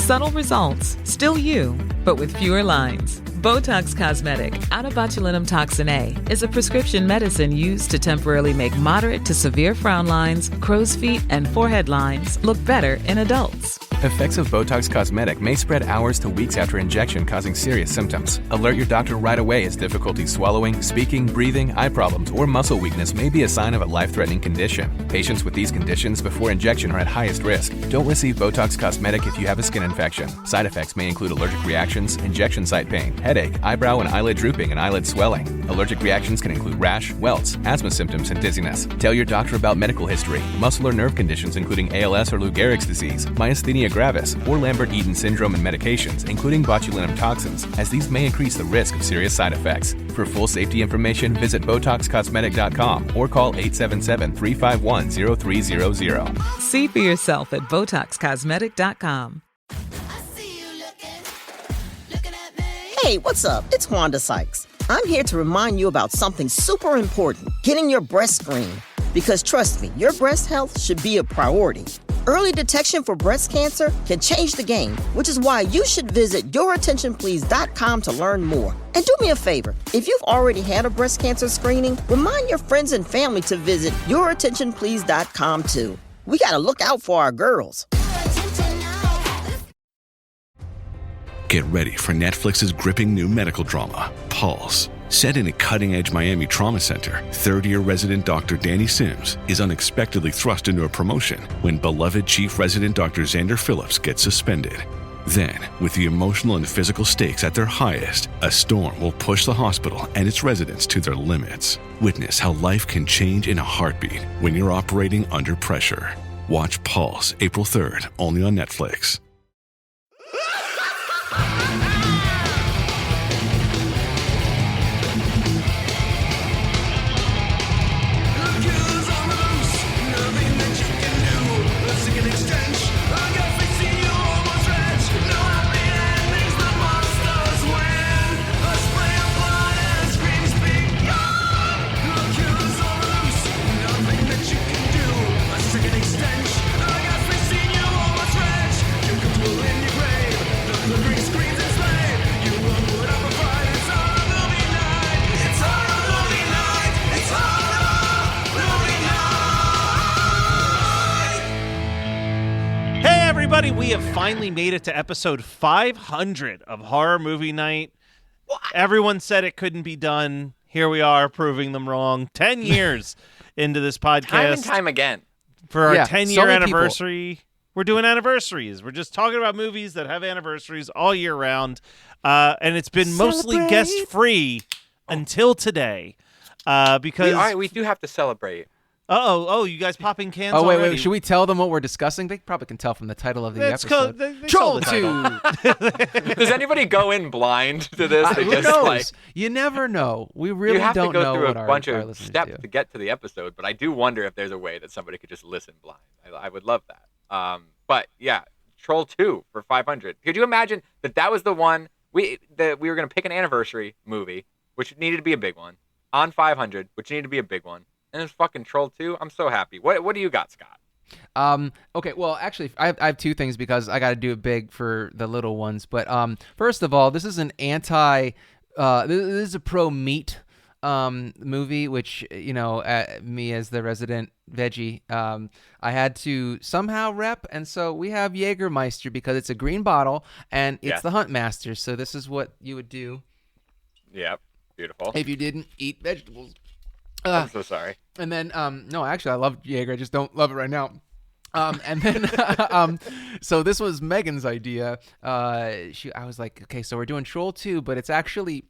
Subtle results, still you, but with fewer lines. Botox Cosmetic, out of botulinum toxin A, is a prescription medicine used to temporarily make moderate to severe frown lines, crow's feet, and forehead lines look better in adults. Effects of Botox Cosmetic may spread hours to weeks after injection, causing serious symptoms. Alert your doctor right away as difficulty swallowing, speaking, breathing, eye problems, or muscle weakness may be a sign of a life-threatening condition. Patients with these conditions before injection are at highest risk. Don't receive Botox Cosmetic if you have a skin infection. Side effects may include allergic reactions, injection site pain, headache, eyebrow and eyelid drooping, and eyelid swelling. Allergic reactions can include rash, welts, asthma symptoms, and dizziness. Tell your doctor about medical history, muscle or nerve conditions including ALS or Lou Gehrig's disease, myasthenia gravis, or Lambert-Eaton syndrome, and medications, including botulinum toxins, as these may increase the risk of serious side effects. For full safety information, visit BotoxCosmetic.com or call 877-351-0300. See for yourself at BotoxCosmetic.com. Hey, what's up? It's Wanda Sykes. I'm here to remind you about something super important, getting your breast screened. Because trust me, your breast health should be a priority. Early detection for breast cancer can change the game, which is why you should visit yourattentionplease.com to learn more. And do me a favor, if you've already had a breast cancer screening, remind your friends and family to visit yourattentionplease.com too. We gotta look out for our girls. Get ready for Netflix's gripping new medical drama, Pulse. Set in a cutting-edge Miami trauma center, third-year resident Dr. Danny Sims is unexpectedly thrust into a promotion when beloved chief resident Dr. Xander Phillips gets suspended. Then, with the emotional and physical stakes at their highest, a storm will push the hospital and its residents to their limits. Witness how life can change in a heartbeat when you're operating under pressure. Watch Pulse April 3rd, only on Netflix. Everybody, we have finally made it to episode 500 of Horror Movie Night. What? Everyone said it couldn't be done. Here we are, proving them wrong. 10 years into this podcast. Time and time again. For our 10-year anniversary. We're doing anniversaries. We're just talking about movies that have anniversaries all year round. And it's been mostly guest-free until today. Because we do have to celebrate. Oh, you guys popping cans already? Wait. Should we tell them what we're discussing? They probably can tell from the title of the episode. Troll 2! Does anybody go in blind to this? Who knows? You never know. We really don't know what our listeners do. You have to go through a bunch of steps to get to the episode, but I do wonder if there's a way that somebody could just listen blind. I would love that. But yeah, Troll 2 for 500. Could you imagine that was the one we were going to pick an anniversary movie, which needed to be a big one, on 500, which needed to be a big one. And it's fucking Troll 2. I'm so happy. What do you got, Scott? Okay, well, actually, I have two things because I got to do it big for the little ones. But first of all, this is an this is a pro-meat movie, which, me as the resident veggie, I had to somehow rep. And so we have Jägermeister because it's a green bottle and it's the Huntmaster. So this is what you would do. Yep, beautiful. If you didn't eat vegetables. I'm so sorry. And then, no, actually, I love Jaeger. I just don't love it right now. And then, so this was Megan's idea. I was like, okay, so we're doing Troll 2, but it's actually,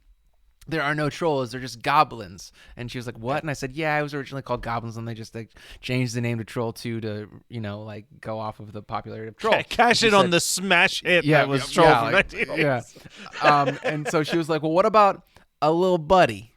there are no trolls. They're just goblins. And she was like, what? And I said, yeah, it was originally called Goblins, and they just changed the name to Troll 2 to, go off of the popularity of Troll. Cash in on the smash hit that was Troll from 1980s. Yeah. And so she was like, well, what about a little buddy?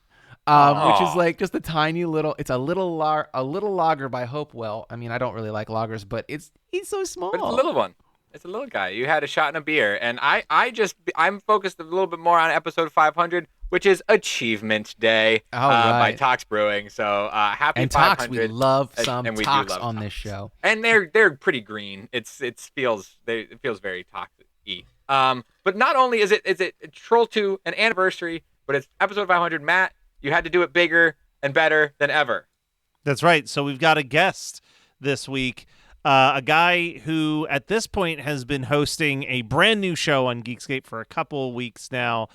Which is like just a tiny little. It's a little lager by Hopewell. I mean, I don't really like lagers, but he's so small. But it's a little one. It's a little guy. You had a shot and a beer, and I'm focused a little bit more on episode 500, which is Achievement Day by Tox Brewing. So happy and 500. Tox, we love some and we Tox do love on Tox. this show, and they're pretty green. It feels very toxic-y. But not only is it Troll 2 an anniversary, but it's episode 500. Matt, you had to do it bigger and better than ever. That's right. So we've got a guest this week, a guy who at this point has been hosting a brand new show on Geekscape for a couple of weeks now.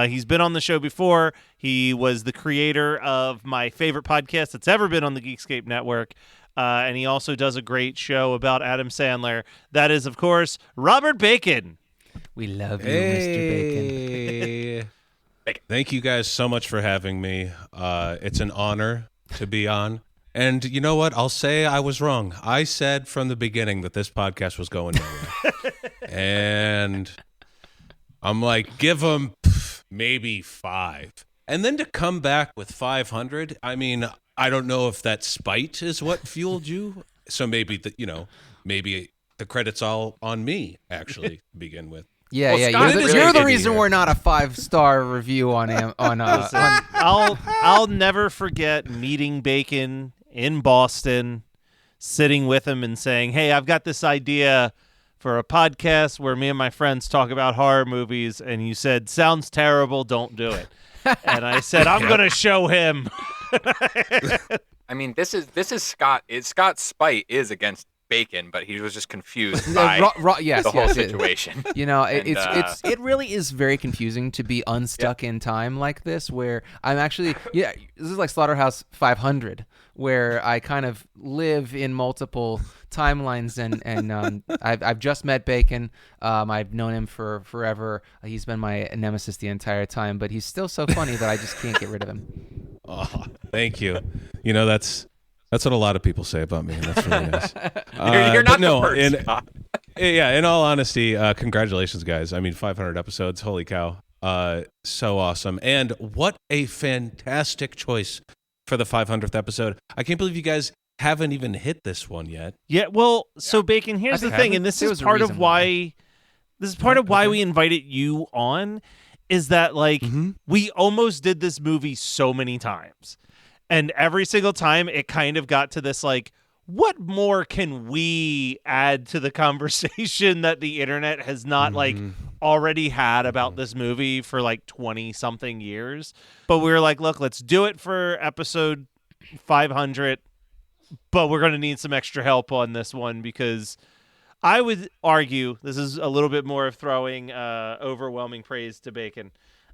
He's been on the show before. He was the creator of my favorite podcast that's ever been on the Geekscape network. And he also does a great show about Adam Sandler. That is, of course, Robert Bacon. We love you, Mr. Bacon. Thank you guys so much for having me. It's an honor to be on. And you know what? I'll say I was wrong. I said from the beginning that this podcast was going nowhere. And I'm like, give them maybe 5. And then to come back with 500, I mean, I don't know if that spite is what fueled you. So maybe maybe the credit's all on me, actually, to begin with. Yeah, you're the reason we're not a 5-star review on. I'll never forget meeting Bacon in Boston, sitting with him and saying, "Hey, I've got this idea for a podcast where me and my friends talk about horror movies," and you said, "Sounds terrible, don't do it." And I said, "I'm going to show him." I mean, this is Scott. Scott's spite is against Bacon, but he was just confused by the whole situation. You know, it really is very confusing to be unstuck in time like this, where I'm actually this is like Slaughterhouse 500, where I kind of live in multiple timelines, and I've just met Bacon. I've known him for forever. He's been my nemesis the entire time, but he's still so funny that I just can't get rid of him. Oh, thank you. You know, that's what a lot of people say about me, and that's really nice. You're not the first. In all honesty, congratulations, guys. I mean, 500 episodes. Holy cow. So awesome. And what a fantastic choice for the 500th episode. I can't believe you guys haven't even hit this one yet. Yeah, well, so Bacon, here's the thing, and this is part of why we invited you on, is that we almost did this movie so many times. And every single time it kind of got to this what more can we add to the conversation that the internet has not already had about this movie for 20 something years? But we were like, look, let's do it for episode 500, but we're going to need some extra help on this one, because I would argue this is a little bit more of throwing overwhelming praise to Bacon.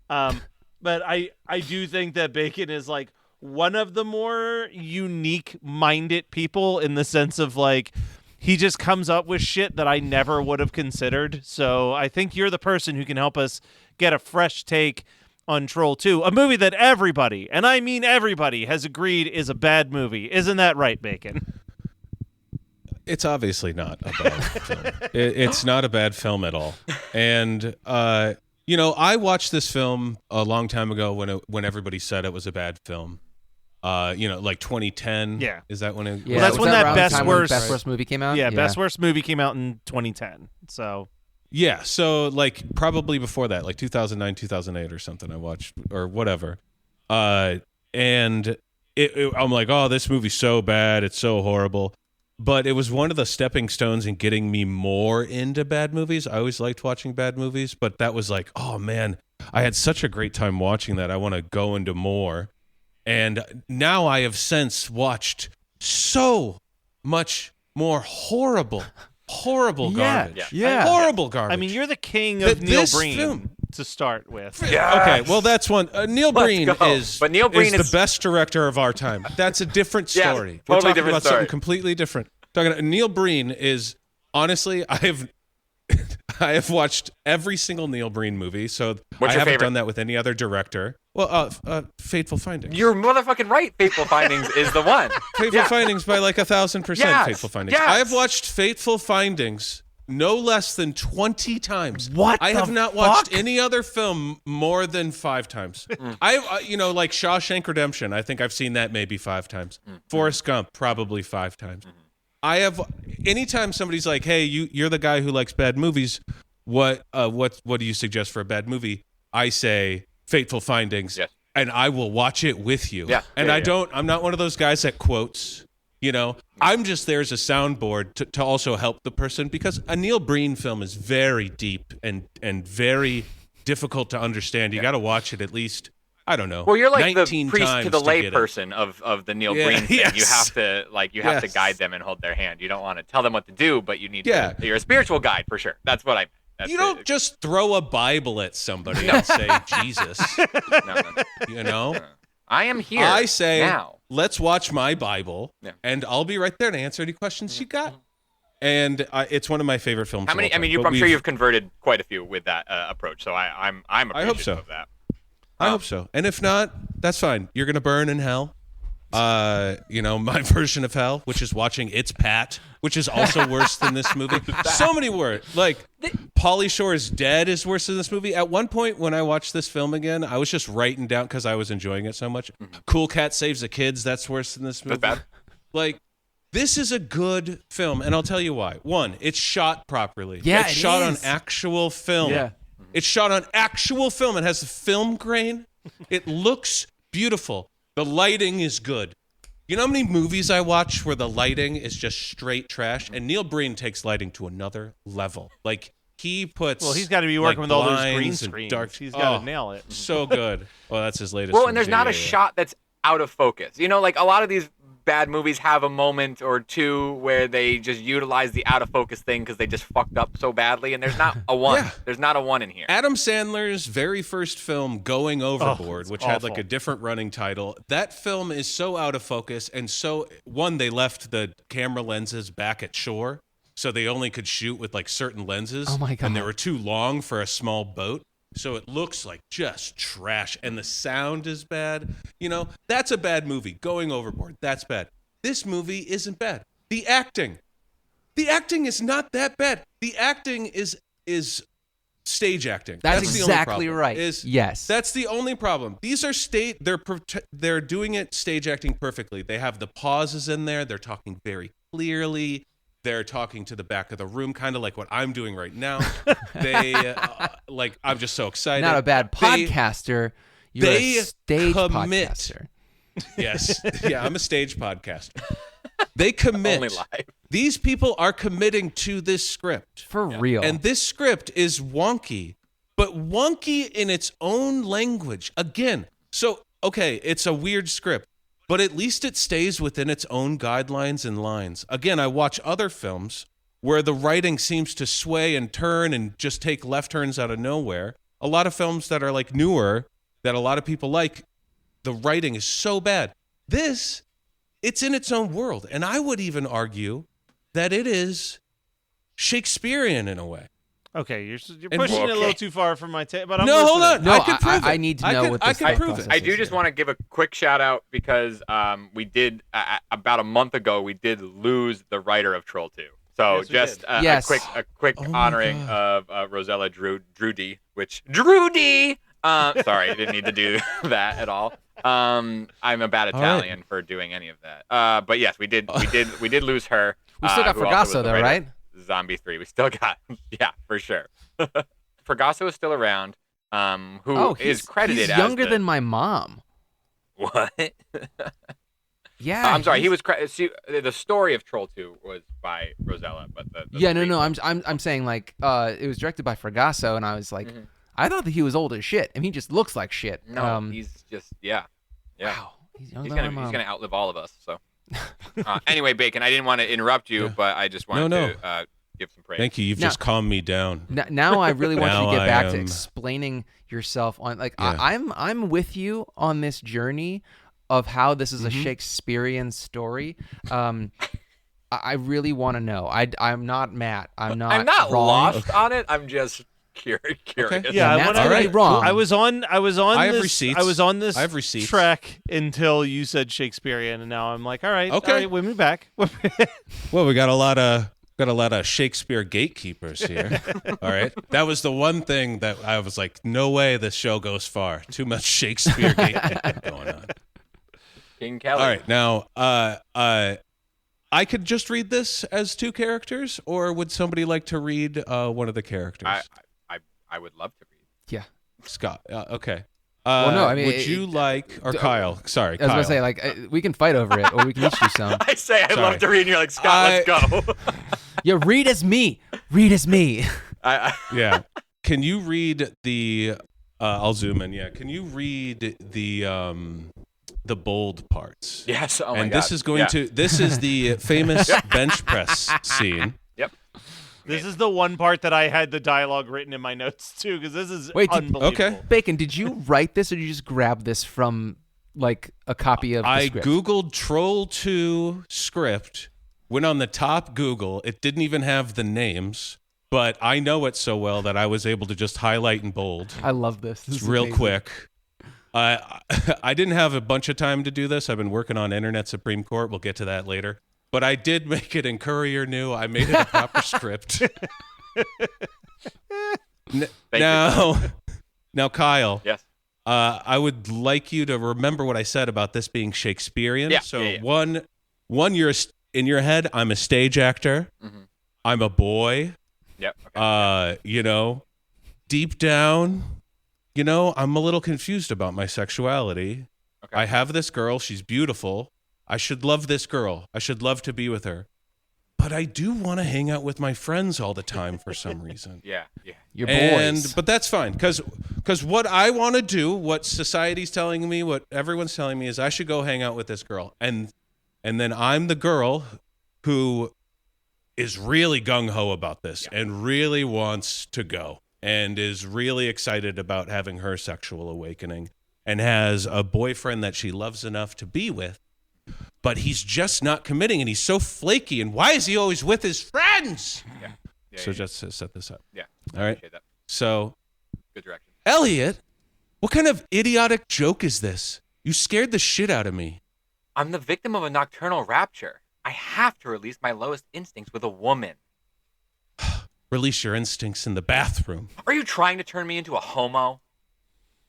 But I do think that Bacon is one of the more unique-minded people, in the sense of he just comes up with shit that I never would have considered. So I think you're the person who can help us get a fresh take on Troll 2, a movie that everybody, and I mean everybody, has agreed is a bad movie. Isn't that right, Bacon? It's obviously not a bad film. It's not a bad film at all. And I watched this film a long time ago when everybody said it was a bad film. 2010. Yeah. Is that when it? Yeah, well, that's when that Best Worst movie came out. Yeah, Best Worst movie came out in 2010. So. Yeah, so probably before that, 2009, 2008 or something, I watched, or whatever. And I'm like, oh, this movie's so bad, it's so horrible. But it was one of the stepping stones in getting me more into bad movies. I always liked watching bad movies, but that was oh man, I had such a great time watching that. I want to go into more. And now I have since watched so much more horrible garbage. Yeah. Horrible garbage. I mean, you're the king of Neil Breen to start with. Yes. Okay, well, that's one. Neil Breen is the best director of our time. That's a different story. Yeah, totally We're talking different about story. something completely different. Neil Breen is, honestly, I have watched every single Neil Breen movie, so What's I your haven't favorite? done that with any other director. Well, Fateful Findings. You're motherfucking right. Fateful Findings is the one. Fateful Findings by 1,000%. Yes. Fateful Findings. Yes. I have watched Fateful Findings no less than 20 times. What? I have not watched any other film more than 5 times. I Shawshank Redemption. I think I've seen that maybe 5 times. Forrest Gump probably 5 times. I have. Anytime somebody's like, "Hey, you're the guy who likes bad movies. What do you suggest for a bad movie?" I say Fateful Findings, yes. and I will watch it with you. Yeah. And I'm not one of those guys that quotes You know, I'm just there as a soundboard to also help the person, because a Neil Breen film is very deep and very difficult to understand. You got to watch it at least, I don't know. Well, you're like the 19 priest times to the lay get it. person of the Neil Breen thing. Yes. You have to guide them and hold their hand. You don't want to tell them what to do, but you need to. You're a spiritual guide for sure. That's what I meant. That's You don't just throw a Bible at somebody and say Jesus. No. You know? I am here. I say, now. let's watch my Bible, and I'll be right there to answer any questions you got. And it's one of my favorite films. How many? I mean, I'm sure you've converted quite a few with that approach. So I'm appreciative hope so. of that. I hope so. And if not, that's fine. You're gonna burn in hell. You know, my version of hell, which is watching It's Pat, which is also worse than this movie. So many words. Like, Pauly Shore's Dead is worse than this movie. At one point when I watched this film again, I was just writing down, because I was enjoying it so much. Cool Cat Saves the Kids, that's worse than this movie. That's bad. Like, this is a good film, and I'll tell you why. One, it's shot properly. Yeah, it's it shot is. on actual film. Yeah. It's shot on actual film. It has a film grain. It looks beautiful. The lighting is good. You know how many movies I watch where the lighting is just straight trash? And Neil Breen takes lighting to another level. Like, he puts... Well, he's got to be working with all those green blinds and screens. dark- He's got to nail it. So good. Well, that's his latest Well, one. and there's not a shot that's out of focus. You know, like a lot of these bad movies have a moment or two where they just utilize the out of focus thing because they just fucked up so badly, and there's not a one. Yeah. There's not a one in here. Adam Sandler's very first film, Going Overboard, which had like awful. a different running title. That film is so out of focus, and so, one, they left the camera lenses back at shore, so they only could shoot with like certain lenses. Oh my God. And they were too long for a small boat. So it looks like just trash, and the sound is bad. You know, that's a bad movie. Going Overboard, that's bad. This movie isn't bad. The acting is not that bad. The acting is stage acting. That's the only exactly problem. right. Yes. That's the only problem. These are they're doing it stage acting perfectly. They have the pauses in there. They're talking very clearly. They're talking to the back of the room, kind of like what I'm doing right now. They I'm just so excited. Not a bad podcaster. You're they a stage commit. podcaster. Yes. Yeah, I'm a stage podcaster. They commit. Only live. These people are committing to this script. For real. And this script is wonky, but wonky in its own language. Again, so, okay, it's a weird script, but at least it stays within its own guidelines and lines. Again, I watch other films where the writing seems to sway and turn and just take left turns out of nowhere. A lot of films that are like newer, that a lot of people like, the writing is so bad. This, it's in its own world. And I would even argue that it is Shakespearean in a way. Okay, you're pushing it a little too far from my taste, but I'm No, hold listening. on. No, I can prove it. I need to know what I this can thought prove process it. I is do just here. want to give a quick shout out because we did about a month ago we did lose the writer of Troll 2. So Yes, we just did. Yes. a quick Oh my honoring of Rosella Drudy, Drudy. Sorry, I didn't need to do that at all. I'm a bad Italian for doing any of that. But yes, we did lose her. We still got who also was Fragasso the though, writer right? of Zombie 3. We still got, yeah, for sure. Fragasso is still around. Who is credited he's younger as than my mom. what? Yeah. I'm sorry. He was the story of Troll 2 was by Rosella, but the Yeah, no. I'm saying like it was directed by Fragasso, and I was like, I thought that he was old as shit, and he just looks like shit. No, he's just yeah. Wow, he's younger He's than my mom. gonna outlive all of us. So anyway, Bacon, I didn't want to interrupt you, but I just wanted to give some praise. Thank you. You've Now- just calmed me down. Now I really want you Now to get I back to am- explaining yourself on like Yeah. I'm with you on this journey of how this is a Mm-hmm. Shakespearean story. I really want to know. I'm not Matt. I'm not wrong. lost on it. I'm just curious. Okay. Yeah, Matt's when I, really wrong. I was on I have this, receipts. I was on this I have receipts. track until you said Shakespearean, and now I'm like, all right, Okay. all right, win me back. Well, we got a lot of Shakespeare gatekeepers here. All right. That was the one thing that I was like, no way this show goes far. Too much Shakespeare gatekeeping going on. King Kelly. All right. Now, I could just read this as two characters, or would somebody like to read one of the characters? I would love to read. Yeah. Scott. Okay. Well, no, I mean, would you like, or Kyle? Sorry, I was Kyle. gonna say, like, we can fight over it, or we can each do some. I say I love to read, and you're like, Scott, let's go. Yeah, read as me. Read as me. Yeah. Can you read the? I'll zoom in. Yeah. Can you read the bold parts? Yes. Oh my and God. this is going to. This is the famous bench press scene. Yep. This is the one part that I had the dialogue written in my notes too, because this is unbelievable. Okay. Bacon, did you write this, or did you just grab this from like a copy of the script? I googled Troll 2 script. Went on the top Google. It didn't even have the names, but I know it so well that I was able to just highlight in bold. I love this. This It's is real amazing. quick. I didn't have a bunch of time to do this. I've been working on Internet Supreme Court. We'll get to that later. But I did make it in Courier New. I made it a proper script. Now, Kyle. Yes. I would like you to remember what I said about this being Shakespearean. Yeah, So yeah. one, you're in your head. I'm a stage actor. Mm-hmm. I'm a boy. Yep. Okay. Deep down, I'm a little confused about my sexuality. Okay. I have this girl. She's beautiful. I should love this girl. I should love to be with her. But I do want to hang out with my friends all the time for some reason. Yeah. Your boys. But that's fine, because what I want to do, what society's telling me, what everyone's telling me is I should go hang out with this girl. And then I'm the girl who is really gung-ho about this and really wants to go and is really excited about having her sexual awakening and has a boyfriend that she loves enough to be with. But he's just not committing, and he's so flaky. And why is he always with his friends? Yeah. So just to set this up. Yeah. All right. Appreciate that. So, Good direction. Elliot, what kind of idiotic joke is this? You scared the shit out of me. I'm the victim of a nocturnal rapture. I have to release my lowest instincts with a woman. Release your instincts in the bathroom. Are you trying to turn me into a homo?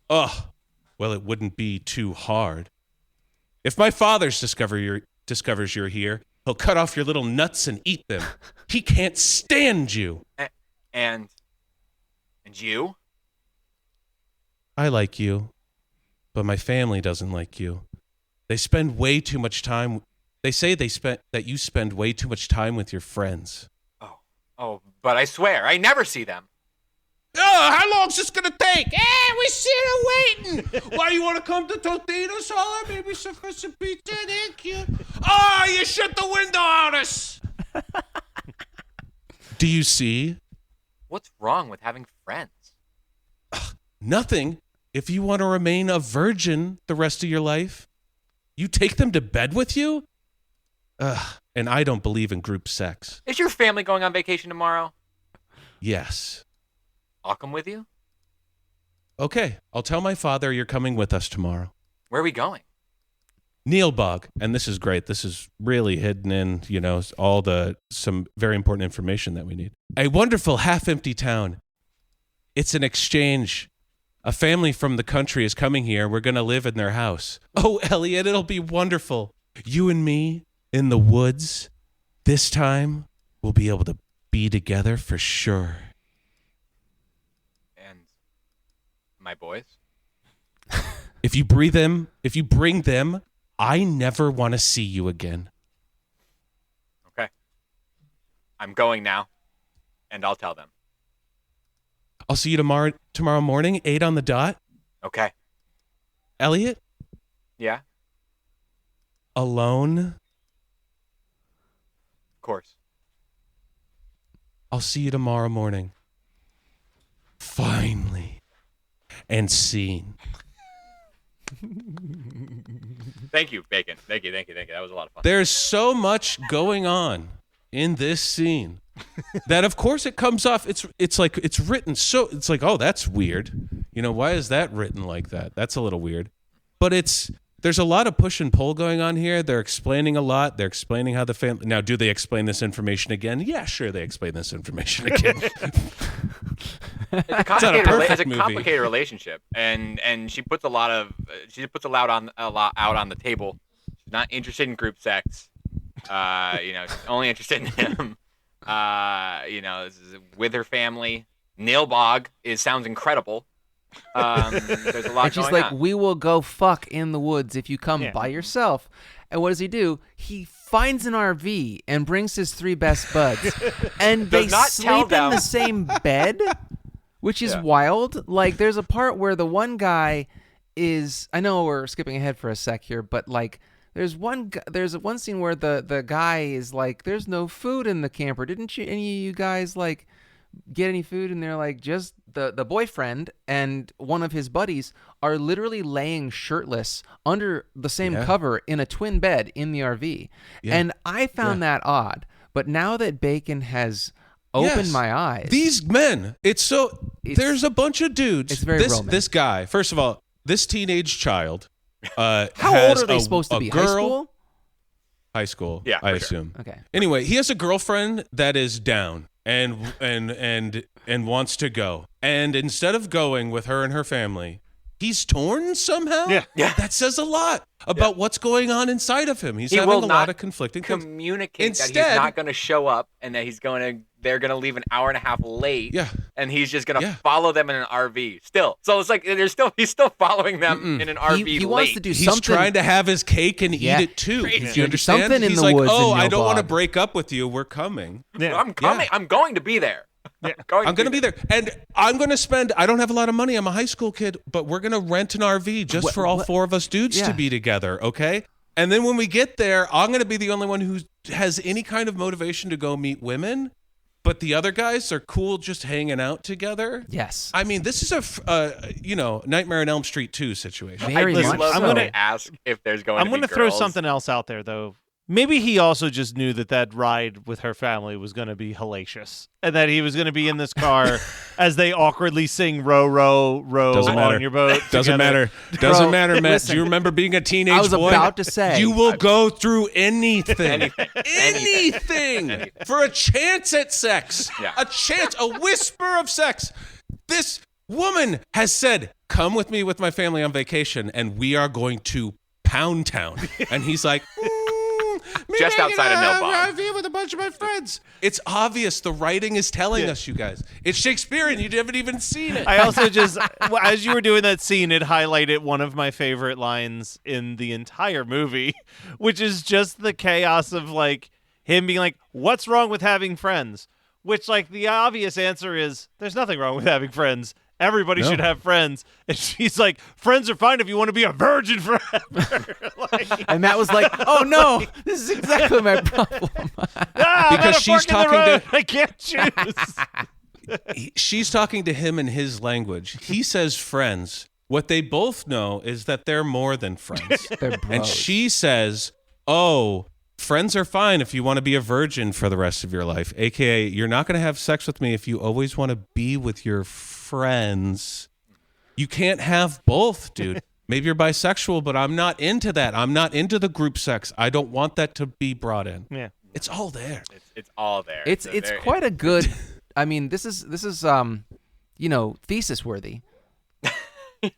Ugh. Well, it wouldn't be too hard. If my father discovers you're here, he'll cut off your little nuts and eat them. He can't stand you. And you? I like you, but my family doesn't like you. They spend way too much time. They say that you spend way too much time with your friends. Oh, but I swear, I never see them. Oh, how long's this gonna take? We're sitting waiting. Why you want to come to Totino's Holler? Maybe some for some pizza, thank you. Oh, you shut the window on us. Do you see? What's wrong with having friends? Nothing. If you want to remain a virgin the rest of your life, you take them to bed with you? And I don't believe in group sex. Is your family going on vacation tomorrow? Yes. I'll come with you. Okay, I'll tell my father you're coming with us tomorrow. Where are we going? Nilbog, and this is great. This is really hidden in, some very important information that we need. A wonderful half-empty town. It's an exchange. A family from the country is coming here. We're going to live in their house. Oh, Elliot, it'll be wonderful. You and me in the woods. This time, we'll be able to be together for sure. And my boys? If you bring them, I never want to see you again. Okay. I'm going now, and I'll tell them. I'll see you tomorrow morning, 8 on the dot. Okay. Elliot? Yeah? Alone? Of course. I'll see you tomorrow morning. Finally. And seen. Thank you, Bacon. Thank you. That was a lot of fun. There's so much going on in this scene that, of course, it comes off. It's like it's written so. It's like, oh, that's weird. Why is that written like that? That's a little weird. But there's a lot of push and pull going on here. They're explaining a lot. They're explaining how the family. Now, do they explain this information again? Yeah, sure, they explain this information again. It's a complicated relationship, and she puts a lot out on the table. She's not interested in group sex. She's only interested in him. This is with her family. Nilbog sounds incredible. There's a lot And she's going like, on. we will go fuck in the woods if you come by yourself. And what does he do? He finds an RV and brings his 3 best buds. And they not tell sleep in them. the same bed, which is wild. Like, there's a part where the one guy is... I know we're skipping ahead for a sec here, but, like, there's one scene where the guy is like, there's no food in the camper. Didn't any of you guys, like, get any food? And they're like, just the boyfriend and one of his buddies are literally laying shirtless under the same cover in a twin bed in the RV. And I found that odd. But now that Bacon has opened my eyes, these men, there's a bunch of dudes. It's very Roman. This guy, first of all, this teenage child, how has old are they supposed to be? Girl, High school? High school, Yeah, I for assume. Okay. Anyway, he has a girlfriend that is down and wants to go. And instead of going with her and her family, he's torn somehow. Yeah. That says a lot about what's going on inside of him. He's He having will a not lot of conflicting things. communicate that Instead- he's not going to show up and that they're going to leave an hour and a half late. Yeah. And he's just going to follow them in an RV still. So it's like he's still following them in an RV He late. wants to do He's something. trying to have his cake and eat it too. Crazy. Do you understand? Something in He's the like, woods oh, in I don't want to Nilbog." break up with you. We're coming. I'm coming. I'm going to be there. I'm going to be there. And I'm going to spend, I don't have a lot of money. I'm a high school kid, but we're going to rent an RV just for all 4 of us dudes to be together, okay? And then when we get there, I'm going to be the only one who has any kind of motivation to go meet women, but the other guys are cool just hanging out together. Yes. I mean, this is a, Nightmare on Elm Street 2 situation. Very I much love so. when they ask if there's going I'm to be going to throw girls. something else out there, though. Maybe he also just knew that ride with her family was going to be hellacious, and that he was going to be in this car as they awkwardly sing "Row, row, row" Doesn't matter. on your boat. Doesn't together. matter. Doesn't Bro, matter, Matt. listen. Do you remember being a teenage I was boy? about to say. You will go through anything. Anything. Anything. For a chance at sex. Yeah. A chance, a whisper of sex. This woman has said, come with me with my family on vacation, and we are going to Pound Town. And he's like, maybe Just I outside can, of Nilbog. RV with a bunch of my friends. It's obvious. The writing is telling us, you guys. It's Shakespearean. You haven't even seen it. I also just, as you were doing that scene, it highlighted one of my favorite lines in the entire movie, which is just the chaos of like him being like, "What's wrong with having friends?" Which, like, the obvious answer is there's nothing wrong with having friends. Everybody should have friends. And she's like, friends are fine if you want to be a virgin forever. And Matt was like, oh no, this is exactly my problem. Because she's talking to- I can't choose. She's talking to him in his language. He says friends. What they both know is that they're more than friends. They're And bros. she says, oh, friends are fine if you want to be a virgin for the rest of your life. AKA, you're not going to have sex with me if you always want to be with your friends. You can't have both, dude. Maybe you're bisexual, but I'm not into that. I'm not into the group sex. I don't want that to be brought in. Yeah. It's all there. It's all there. It's quite a good. I mean, this is thesis worthy.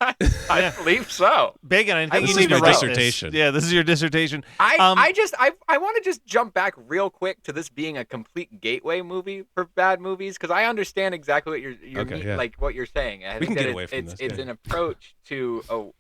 I believe so. Bacon, I think This you is need to my write dissertation. This. Yeah, this is your dissertation. I want to just jump back real quick to this being a complete gateway movie for bad movies, because I understand exactly what you're Okay, what you're saying. I We think can get that away from this, It's yeah. an approach to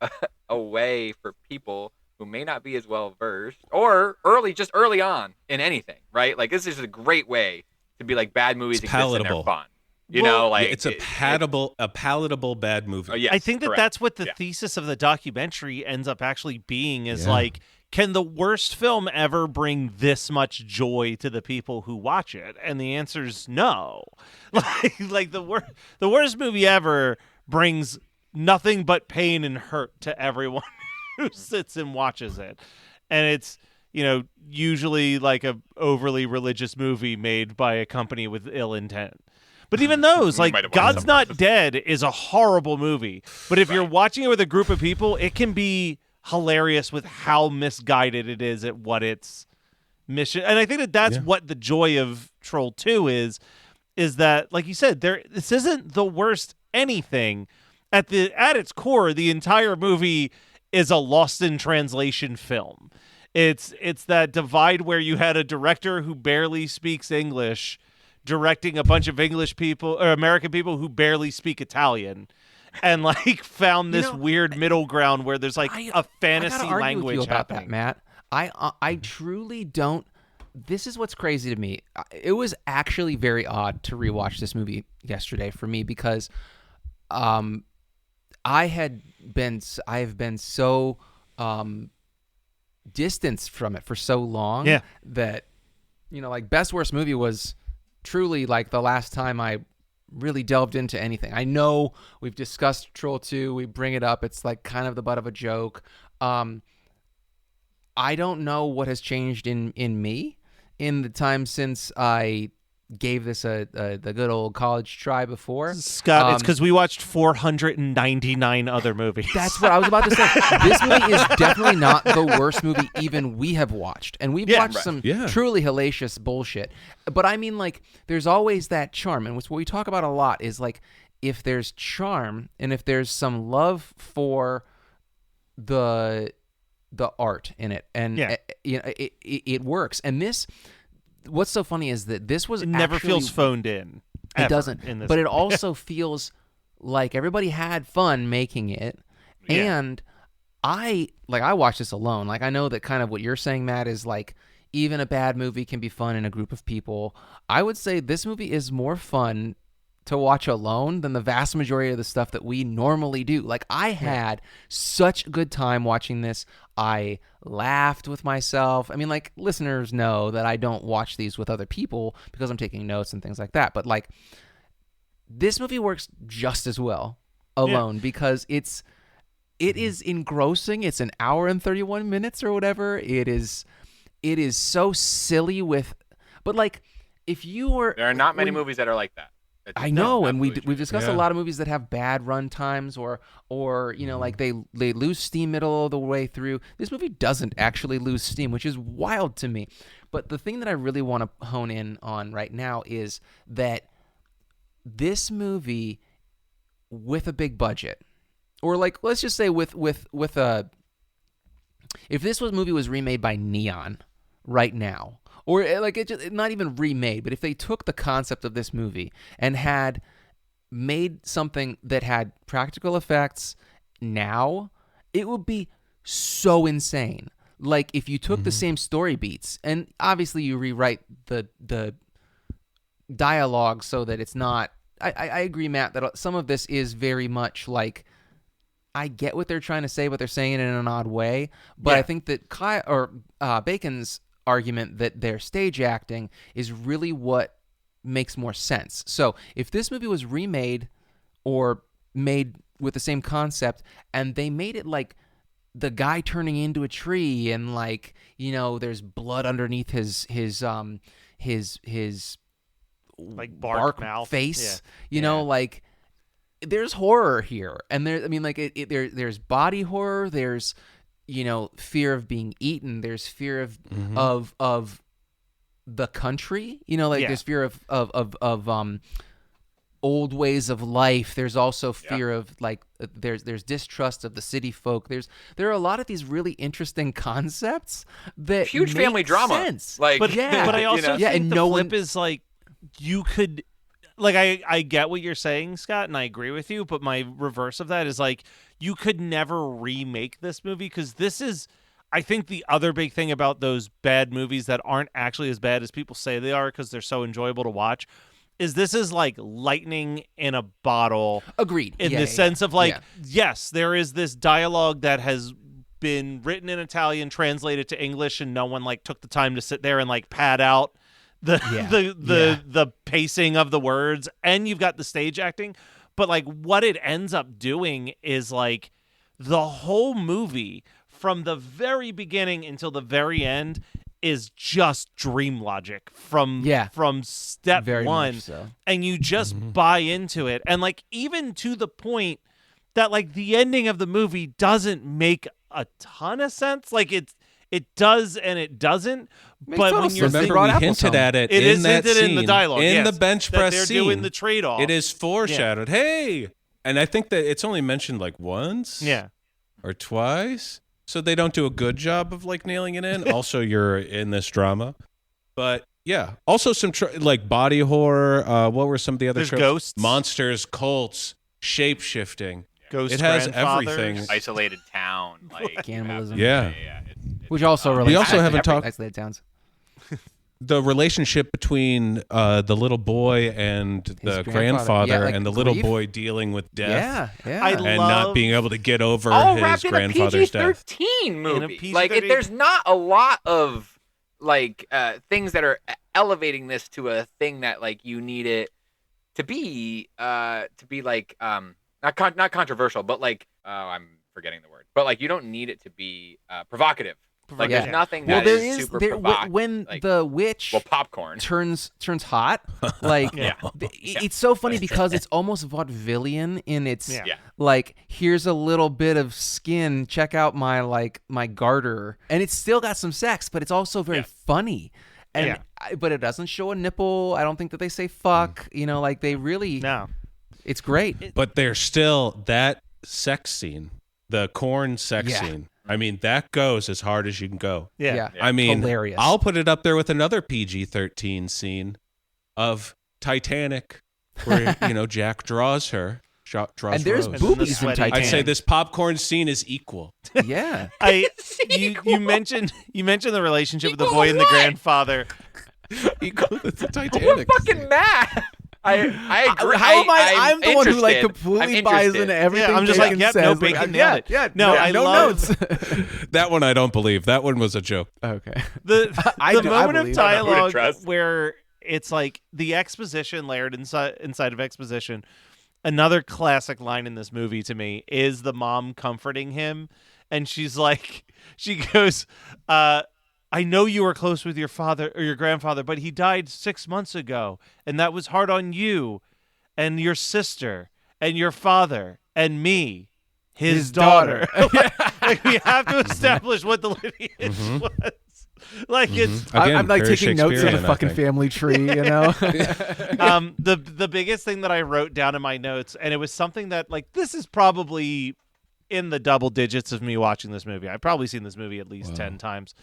a way for people who may not be as well versed or early on in anything, right? Like, this is a great way to be like, bad movies It's exist and they're palatable. fun. It's a palatable bad movie. Oh, yes, I think correct. that's what the Yeah. thesis of the documentary ends up actually being is like, can the worst film ever bring this much joy to the people who watch it? And the answer is no. Like the worst movie ever brings nothing but pain and hurt to everyone who sits and watches it. And it's, usually like a overly religious movie made by a company with ill intent. But even those, like, might have watched God's some Not Dead is a horrible movie. But if you're watching it with a group of people, it can be hilarious with how misguided it is at what its mission. And I think that's what the joy of Troll 2 is that, like you said, this isn't the worst anything. At its core, the entire movie is a lost in translation film. It's that divide where you had a director who barely speaks English directing a bunch of English people or American people who barely speak Italian. and like found this weird middle ground where there's like a fantasy I gotta argue language with you about happening. that, Matt. I truly don't. This is what's crazy to me. It was actually very odd to rewatch this movie yesterday for me because I've been so distanced from it for so long that like best worst movie was truly like the last time I really delved into anything. I know we've discussed Troll 2, we bring it up, it's like kind of the butt of a joke. I don't know what has changed in me in the time since I gave this the good old college try before. Scott, it's because we watched 499 other movies. That's what I was about to say. This movie is definitely not the worst movie even we have watched. And we've watched some truly hellacious bullshit. But I mean, like, there's always that charm. And what we talk about a lot is, like, if there's charm and if there's some love for the art in it, and it works. And this, what's so funny is that this was never feels phoned in. It doesn't, but it also feels like everybody had fun making it, and I watched this alone. Like, I know that kind of what you're saying, Matt, is like even a bad movie can be fun in a group of people. I would say this movie is more fun to watch alone than the vast majority of the stuff that we normally do. Like, I had such a good time watching this. I laughed with myself. I mean, like, listeners know that I don't watch these with other people because I'm taking notes and things like that. But, like, this movie works just as well alone because it is engrossing. It's an hour and 31 minutes or whatever. It is so silly but, like, if you were... There are not many movies that are like that. I know, and we've discussed a lot of movies that have bad run times or like they lose steam middle of the way through. This movie doesn't actually lose steam, which is wild to me. But the thing that I really want to hone in on right now is that this movie with a big budget, or like let's just say with a, if this movie was remade by Neon right now. Or like not even remade, but if they took the concept of this movie and had made something that had practical effects now, it would be so insane. Like if you took the same story beats and obviously you rewrite the dialogue so that it's not. I agree, Matt, that some of this is very much like I get what they're trying to say, but they're saying it in an odd way. But I think that Bacon's argument that their stage acting is really what makes more sense. So if this movie was remade or made with the same concept and they made it like the guy turning into a tree and like, there's blood underneath his like bark mouth face, like there's horror here. And there's body horror, there's fear of being eaten. There's fear of the country. There's fear of old ways of life. There's also fear of like there's distrust of the city folk. There are a lot of these really interesting concepts that huge family drama. Sense. Like, but I also think and the flip is like you could. Like, I get what you're saying, Scott, and I agree with you, but my reverse of that is, like, you could never remake this movie because this is, I think, the other big thing about those bad movies that aren't actually as bad as people say they are because they're so enjoyable to watch is this is, like, lightning in a bottle. Agreed. In the sense of, like, yes, there is this dialogue that has been written in Italian, translated to English, and no one, like, took the time to sit there and, like, pad out the pacing of the words, and you've got the stage acting, but like what it ends up doing is like the whole movie from the very beginning until the very end is just dream logic from step very one, much so. And you just buy into it, and like even to the point that like the ending of the movie doesn't make a ton of sense. Like it does and it doesn't. But when you're remember, we hinted at it. It in is that hinted scene, in the dialogue, in yes, the bench that press they're scene. doing the trade-off. It is foreshadowed. Hey, and I think that it's only mentioned like once, or twice. So they don't do a good job of like nailing it in. Also, you're in this drama, but yeah. Also, some like body horror. What were some of the other There's tropes? ghosts, monsters, cults, shape shifting. Ghost It has grandfathers. everything. Isolated town, like Cannibalism. Yeah. Which also relates. We also to haven't talked isolated towns. the relationship between the little boy and the grandfather Yeah, like and the little grief. boy dealing with death. Yeah. And not being able to get over all his wrapped in a grandfather's death. PG-13 movie. PG-13. Like, there's not a lot of like things that are elevating this to a thing that like you need it to be like not controversial, but like I'm forgetting the word, but like you don't need it to be provocative. Like there's nothing that is super provocative. When like, the witch popcorn turns hot, like it's so funny because it's almost vaudevillian in its like here's a little bit of skin, check out my garter, and it's still got some sex, but it's also very funny. And but it doesn't show a nipple. I don't think that they say fuck. You know, like they really it's great. But there's still that sex scene, the corn sex scene. I mean, that goes as hard as you can go. Yeah. I mean, hilarious. I'll put it up there with another PG-13 scene of Titanic where, Jack draws her. Draws and there's Rose. boobies in Titanic. I'd say this popcorn scene is equal. Yeah. You mentioned the relationship with the boy and the grandfather. Equal to the Titanic. We're fucking mad. I agree. How am I? I'm the one who like interested. completely I'm buys interested. into everything. I'm just like, Bacon yep, says. no Bacon nailed it. Yeah, no, I no love notes. That one I don't believe. That one was a joke. Okay. the moment of Who to dialogue trust. where it's like the exposition layered inside of exposition. Another classic line in this movie to me is the mom comforting him, and she goes, I know you were close with your father or your grandfather, but he died 6 months ago, and that was hard on you and your sister and your father and me, his daughter. Like, we have to establish what the lineage was. Like it's Again, I'm like very taking notes of the Shakespearean, I fucking think. family tree, you know. the biggest thing that I wrote down in my notes, and it was something that like this is probably in the double digits of me watching this movie. I've probably seen this movie at least 10 times.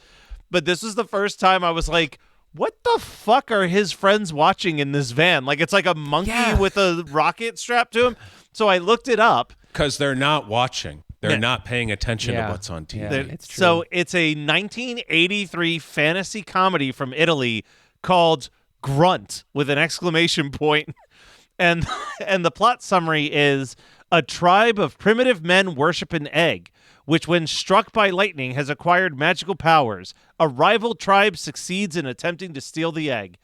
But this was the first time I was like, what the fuck are his friends watching in this van? Like, it's like a monkey with a rocket strapped to him. So I looked it up. Because they're not watching. They're not paying attention to what's on TV. Yeah, it's true. So it's a 1983 fantasy comedy from Italy called Grunt with an exclamation point. And the plot summary is a tribe of primitive men worship an egg, which when struck by lightning has acquired magical powers. A rival tribe succeeds in attempting to steal the egg.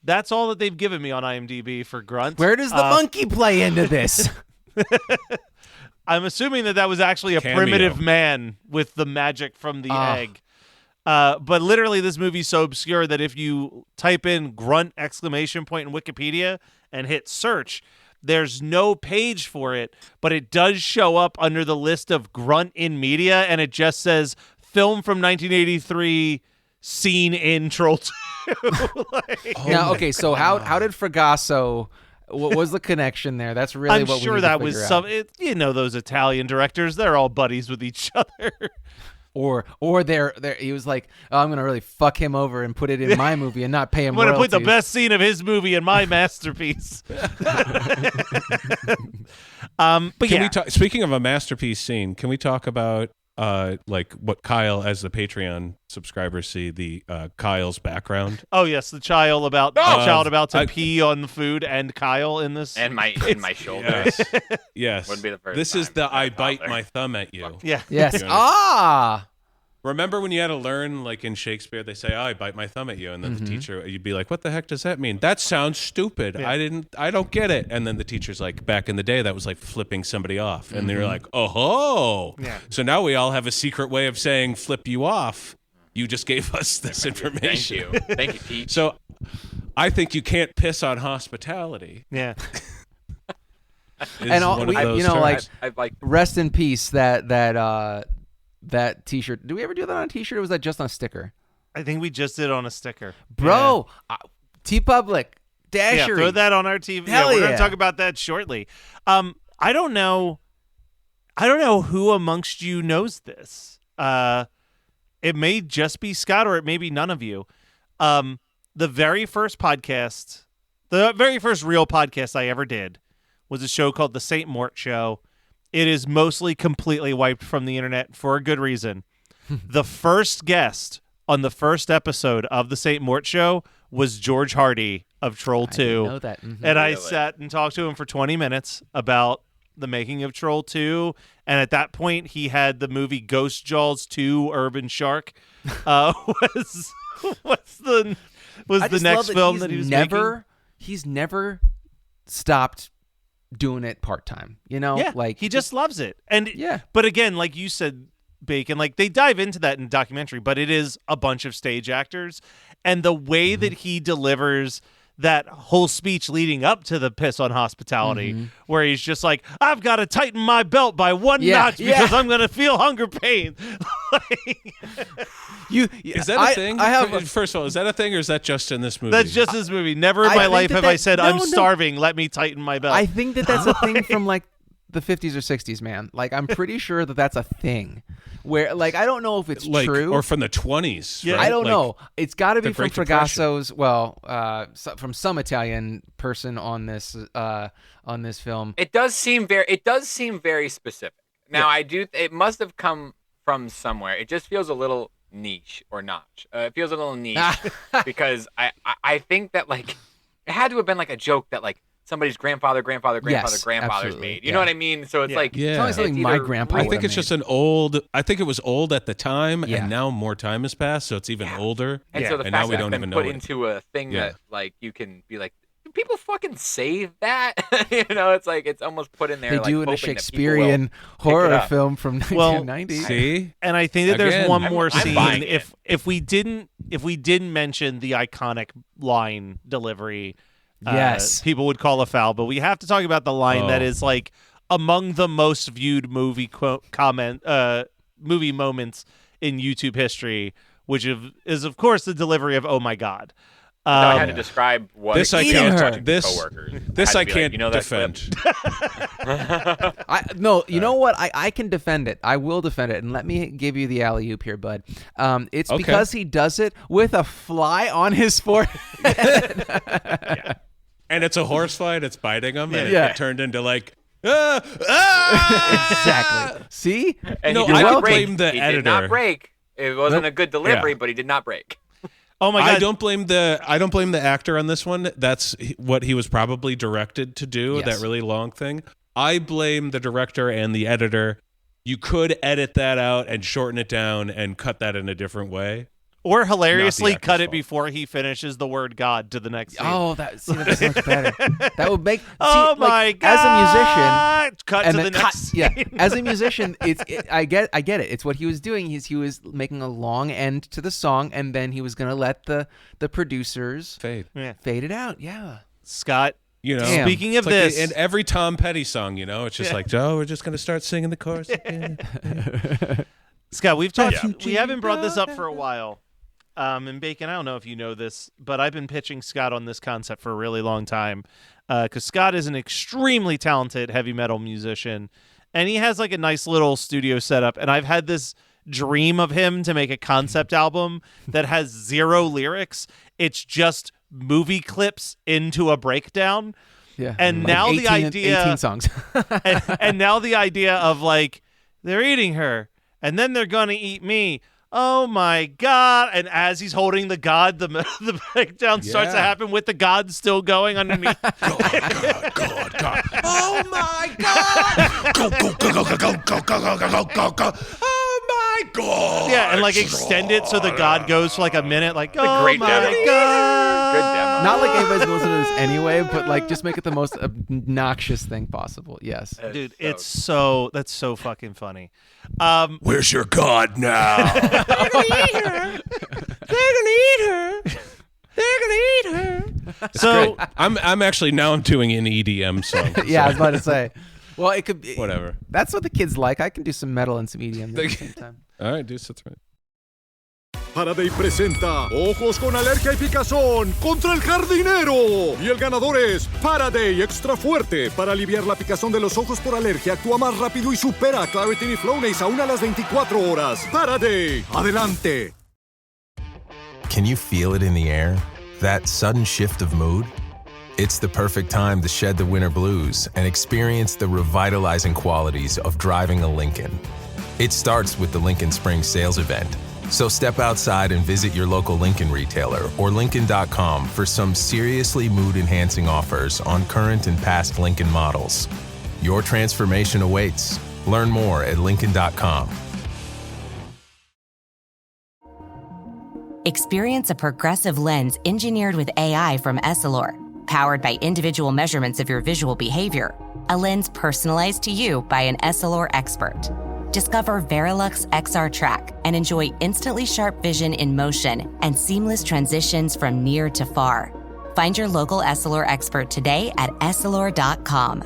That's all that they've given me on IMDb for Grunt. Where does the monkey play into this? I'm assuming that was actually a Cameo. primitive man with the magic from the egg. But literally this movie's so obscure that if you type in Grunt exclamation point in Wikipedia and hit search, there's no page for it, but it does show up under the list of Grunt in media, and it just says film from 1983, scene in Troll 2. Now, okay, so how did Fragasso? What was the connection there? That's really I'm what we sure need that to was figure some. out. Those Italian directors, they're all buddies with each other. Or he was like, oh, I'm gonna really fuck him over and put it in my movie and not pay him. I'm gonna put the royalties. best scene of his movie in my masterpiece. But Can we talk? Speaking of a masterpiece scene, can we talk about like what Kyle, as the Patreon subscribers see, the Kyle's background? Oh yes, the child about to pee on the food, and Kyle in this, and in my shoulder. Yes. Wouldn't be the first This is time the that I I'd bite bother. my thumb at you. Yeah. Yes. You Remember when you had to learn, like in Shakespeare, they say, "Oh, I bite my thumb at you," and then the teacher, you'd be like, "What the heck does that mean? That sounds stupid. Yeah. I don't get it." And then the teacher's like, back in the day, that was like flipping somebody off, and they were like, "Oh, Yeah. so now we all have a secret way of saying flip you off. You just gave us this information." Thank you, Pete. So, I think you can't piss on hospitality. Yeah. And all, one of we, those you know, like terms. I like rest in peace. That T-shirt. Did we ever do that on a T-shirt? Or was that just on a sticker? I think we just did on a sticker, Bro, T-Public, Dashery. Yeah, throw that on our TV. Hell we're yeah. gonna talk about that shortly. I don't know who amongst you knows this. It may just be Scott, or it may be none of you. The very first real podcast I ever did was a show called The St. Mort Show. It is mostly completely wiped from the internet for a good reason. The first guest on the first episode of The St. Mort Show was George Hardy of Troll 2. I didn't know that. Mm-hmm. And I sat and talked to him for 20 minutes about the making of Troll 2. And at that point, he had the movie Ghost Jaws 2 Urban Shark was the next film that he was making. He's never stopped doing it part-time, you know? Yeah, like he just loves it. And yeah. But again, like you said, Bacon, like they dive into that in the documentary, but it is a bunch of stage actors. And the way that he delivers that whole speech leading up to the piss on hospitality, where he's just like, I've got to tighten my belt by one notch because I'm going to feel hunger pain. Is that a thing? First of all, is that a thing or is that just in this movie? That's just this movie. Never in my life have I said, I'm starving, let me tighten my belt. I think that's a thing from like the 50s or 60s, man. Like, I'm pretty sure that's a thing. Where, like, I don't know if it's true. Or from the 20s. Yeah. Right? I don't know. It's got to be from Great Fragasso's, from some Italian person on this film. It does seem very specific. Now, it must have come from somewhere. It just feels a little niche or notch. It feels a little niche because I think that, like, it had to have been, like, a joke that, like, somebody's grandfather's made. You know what I mean? So it's like, it's not something my grandpa. I think it's just I think it was old at the time, and now more time has passed, so it's even older. And so the fact now we that don't it's even been know put into a thing that, like, you can be like, do people fucking save that? You know, it's like, it's almost put in there. They like, do in a hoping that Shakespearean horror film from 1990. See? And I think that there's one more scene. buying If we didn't mention the iconic line delivery, yes, people would call a foul, but we have to talk about the line that is like among the most viewed movie movie moments in YouTube history, which is of course the delivery of "Oh my God." I had to describe what this I can't coworkers. This I can't like, you know, defend. You know what? I can defend it. I will defend it, and let me give you the alley-oop here, bud. It's because he does it with a fly on his forehead. And it's a horsefly and it's biting him, and it turned into like, exactly. See? And no, he did I not can break. blame the he editor. did not break. It wasn't a good delivery, but he did not break. Oh my God! I don't blame the actor on this one. That's what he was probably directed to do. Yes. That really long thing. I blame the director and the editor. You could edit that out and shorten it down and cut that in a different way. Or hilariously cut it fault. before he finishes the word God to the next scene. Oh, that's much better. That would make. Oh my God! As a musician, cut to the next scene. Yeah, as a musician, I get it. It's what he was doing. He was making a long end to the song, and then he was going to let the producers Fade it out. Yeah, Scott. You know, speaking of like this, in every Tom Petty song, you know, it's just like, Joe, we're just going to start singing the chorus again. Scott, we've talked. We haven't brought this up for a while. And Bacon, I don't know if you know this, but I've been pitching Scott on this concept for a really long time because Scott is an extremely talented heavy metal musician, and he has like a nice little studio setup, and I've had this dream of him to make a concept album that has 0 lyrics. It's just movie clips into a breakdown. Yeah. And like now 18, the idea 18 songs. and now the idea of like they're eating her and then they're going to eat me. Oh my God. And as he's holding the God, the breakdown starts to happen with the God still going underneath. God. Oh my God! Go. Oh my God! Yeah, and like extend it so the God goes for like a minute, like, oh great my demo. God. Good demo. Not like anybody's going to listen to this anyway, but like just make it the most obnoxious thing possible. Yes. Dude, That's so fucking funny. Where's your God now? They're gonna eat her. So I'm actually now doing an EDM song. Yeah, I was about to say. Well, it could be Whatever. That's what the kids like. I can do some metal and some EDM at the same time. All right, do something. Faraday presenta Ojos con Alergia y Picazón contra el jardinero. Y el ganador es Faraday Extra Fuerte. Para aliviar la picazón de los ojos por alergia, actúa más rápido y supera a Claritin y Flonase aún a las 24 horas. Faraday, adelante. Can you feel it in the air? That sudden shift of mood? It's the perfect time to shed the winter blues and experience the revitalizing qualities of driving a Lincoln. It starts with the Lincoln Spring Sales Event. So step outside and visit your local Lincoln retailer or Lincoln.com for some seriously mood-enhancing offers on current and past Lincoln models. Your transformation awaits. Learn more at Lincoln.com. Experience a progressive lens engineered with AI from Essilor, powered by individual measurements of your visual behavior. A lens personalized to you by an Essilor expert. Discover Verilux XR Track and enjoy instantly sharp vision in motion and seamless transitions from near to far. Find your local Essilor expert today at Essilor.com.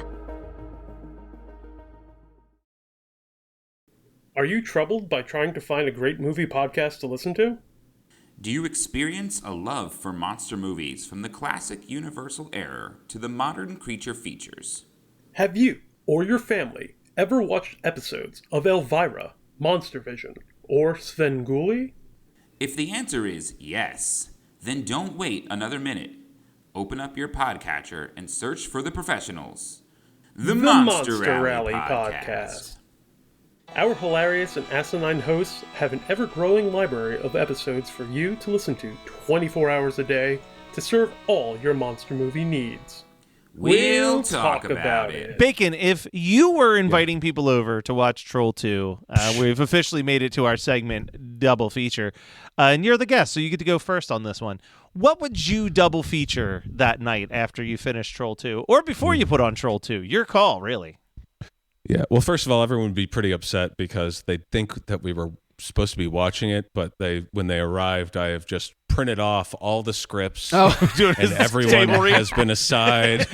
Are you troubled by trying to find a great movie podcast to listen to? Do you experience a love for monster movies from the classic Universal era to the modern creature features? Have you or your family ever watched episodes of Elvira, Monster Vision, or Svengoolie? If the answer is yes, then don't wait another minute. Open up your podcatcher and search for the professionals. The Monster Rally Podcast. Our hilarious and asinine hosts have an ever-growing library of episodes for you to listen to 24 hours a day to serve all your monster movie needs. We'll talk about it. Bacon, if you were inviting people over to watch Troll 2, we've officially made it to our segment double feature, and you're the guest, so you get to go first on this one. What would you double feature that night after you finish Troll 2, or before you put on Troll 2? Your call, really. Yeah, well, first of all, everyone would be pretty upset because they think that we were supposed to be watching it, but when they arrived, I have just printed off all the scripts, and everyone has been assigned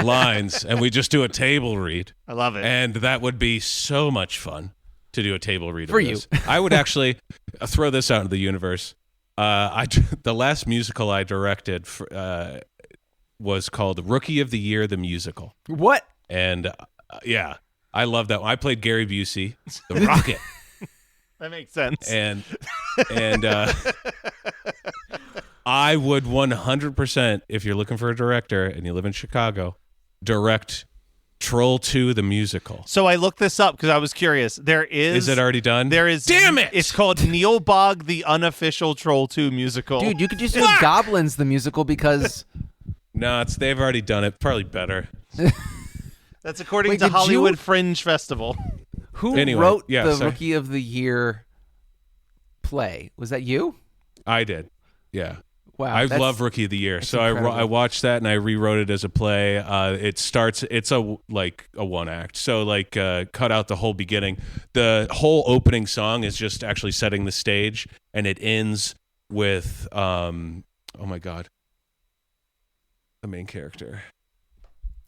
lines, and we just do a table read. I love it. And that would be so much fun to do a table read for of you. this. I would actually throw this out into the universe. The last musical I directed was called Rookie of the Year, the musical. What? And yeah, I love that one. I played Gary Busey, the Rocket. That makes sense. And I would 100%, if you're looking for a director and you live in Chicago, direct Troll 2 the musical. So I looked this up because I was curious. Is it already done? There is. Damn it! It's called Nilbog, the unofficial Troll 2 musical. Dude, you could just do Goblins the musical because... No, they've already done it. Probably better. That's according to Hollywood Fringe Festival. Who wrote the Rookie of the Year play? Was that you? I did. Yeah. Wow. I love Rookie of the Year. So I watched that and I rewrote it as a play. It's a one act. So cut out the whole beginning. The whole opening song is just actually setting the stage, and it ends with oh my God, the main character.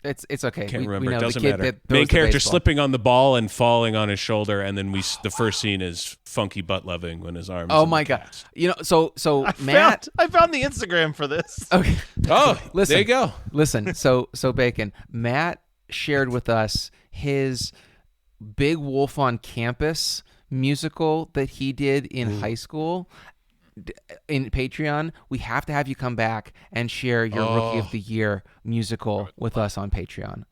It's okay. Can't remember. We know it doesn't the kid matter. That Main character slipping on the ball and falling on his shoulder, and then the first scene is funky butt loving when his arms. Oh my God! You know, so Matt, I found the Instagram for this. Okay. Oh, listen. There you go. Listen. So Bacon, Matt shared with us his Big Wolf on Campus musical that he did in high school. In Patreon, we have to have you come back and share your Rookie of the Year musical with us on Patreon.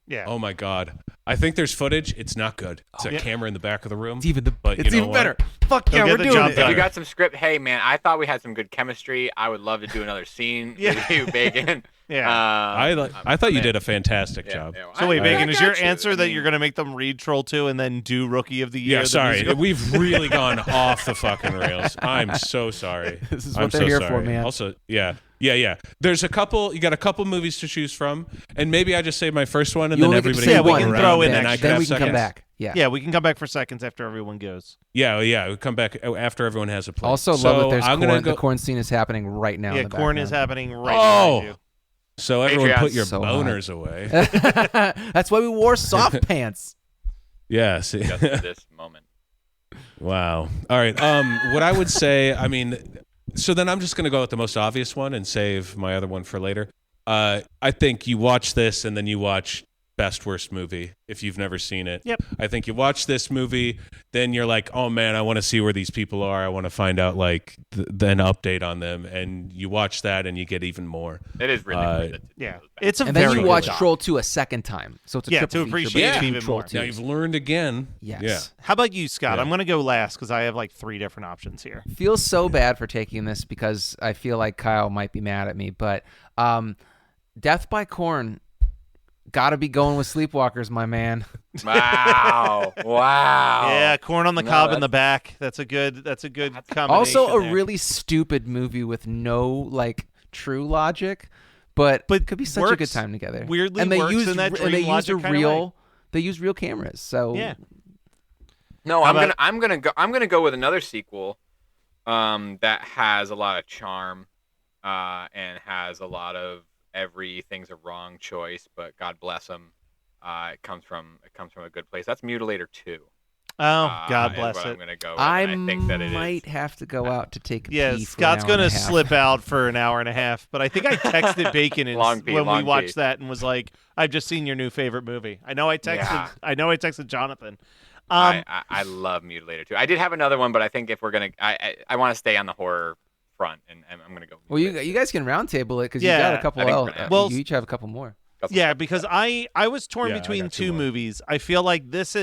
Yeah. Oh my God. I think there's footage. It's not good. It's a camera in the back of the room. It's even even better. Fuck yeah, we're doing it. If you got some script, hey man, I thought we had some good chemistry. I would love to do another scene with you, Bacon. Yeah. I thought you did a fantastic job. Yeah. So wait, Bacon, is your answer that you're going to make them read Troll 2 and then do Rookie of the Year? Yeah, sorry. We've really gone off the fucking rails. I'm so sorry. This is what they're here for, man. Also, yeah. There's you got a couple movies to choose from, and maybe I just say my first one, and then everybody we can throw in next. Then we can come back. Yeah, we can come back for seconds after everyone goes. Yeah, we come back after everyone has a play. Also, love that there's the corn scene is happening right now. Yeah, in the corn background. is happening right behind you. So everyone put your so boners away. That's why we wore soft pants. Yeah, see. Just this moment. Wow. All right. What I would say, so then I'm just going to go with the most obvious one and save my other one for later. I think you watch this and then you watch best worst movie if you've never seen it. Yep. I think you watch this movie, then you're like, oh man, I want to see where these people are. I want to find out like an update on them, and you watch that and you get even more. It is really good. Yeah, it's a and very then you watch good Troll 2 a second time, so it's a triple to feature, appreciate but it even Troll more. 2. Now you've learned again. Yes. Yeah. How about you, Scott? Yeah. I'm going to go last because I have like 3 different options here. Feels so bad for taking this because I feel like Kyle might be mad at me, but Death by Corn, gotta be going with Sleepwalkers, my man. Wow. Yeah, corn on the cob in the back. That's a good combination. Also, a there. really stupid movie with no like true logic, but could be such a good time together. Weirdly, and they works used in that and dream they used logic a kinda way. real they used real cameras. So Yeah. No, How I'm gonna go with another sequel that has a lot of charm and has a lot of everything's a wrong choice, but God bless them. It comes from a good place. That's Mutilator 2. Oh, God is bless what it. I'm gonna go with. I and I think that it might is. have to go out to take a Yeah, pee for Scott's an hour and gonna a half. slip out for an hour and a half, but I think I texted Bacon Long pee, when we long watched pee. that and was like, "I've just seen your new favorite movie." I know I texted Jonathan. I love Mutilator 2. I did have another one, but I think if we're gonna, I want to stay on the horror front, and I'm gonna go. Well, you guys can roundtable it because Yeah, you got a couple. I think Else. we're gonna- Well, you each have a couple more. Yeah, because I was torn Yeah, I between got 2 two more. movies. I feel like this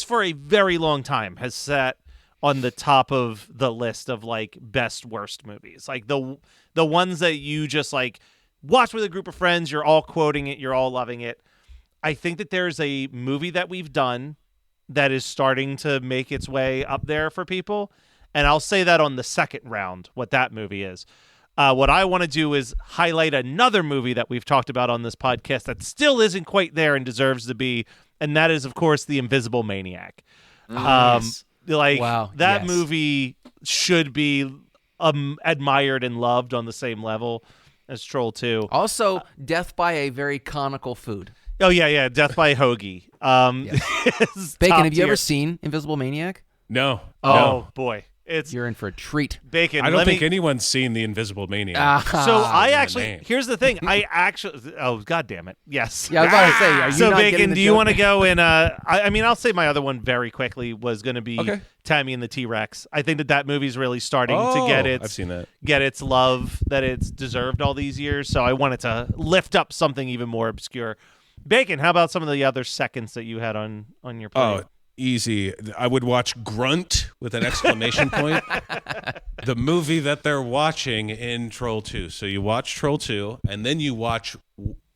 for a very long time has sat on the top of the list of like best worst movies. Like the ones that you just like watch with a group of friends, you're all quoting it, you're all loving it. I think that there's a movie that we've done that is starting to make its way up there for people, and I'll say that on the second round what that movie is. What I want to do is highlight another movie that we've talked about on this podcast that still isn't quite there and deserves to be, and that is, of course, The Invisible Maniac. Yes. Like Wow, that yes. movie should be admired and loved on the same level as Troll 2. Also, death by a very conical food. Oh yeah, Death by Hoagie. Is Bacon, top have you ever tier. seen Invisible Maniac? No. Oh No. boy, it's You're in for a treat. Bacon. I don't let think me, anyone's seen The Invisible Maniac. So I in the actually name. here's the thing. I actually God damn it. Yes. Yeah, I was about to say, are you So not Bacon, getting the do you joke? want to go in I mean I'll say my other one very quickly was going to be Okay. Tammy and the T-Rex. I think that movie's really starting to Oh, get I've seen that. its love that it's deserved all these years. So I wanted to lift up something even more obscure. Bacon, how about some of the other seconds that you had on your plate? Oh, easy. I would watch Grunt with an exclamation point. The movie that they're watching in Troll 2. So you watch Troll 2, and then you watch